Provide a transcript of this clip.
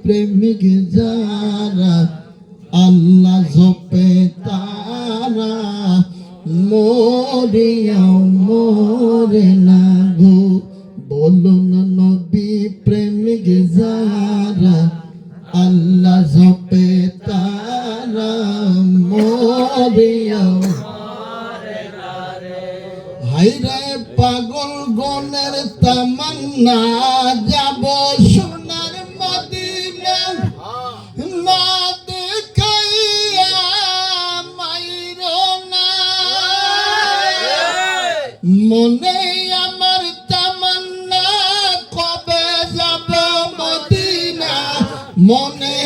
প্রেমিক যারা আল্লাহ জপে তারা মরিয়াও মরে না গো। বলুন নবী প্রেমিক যারা আল্লাহ জপে তারা মরিয়াও। হায়রে পাগল গনের তামান্না যাব সোনার মদিনা না দেখাইয়া মাইরো না। মনে আমার তামান্না কবে যাব মদিনা, মনে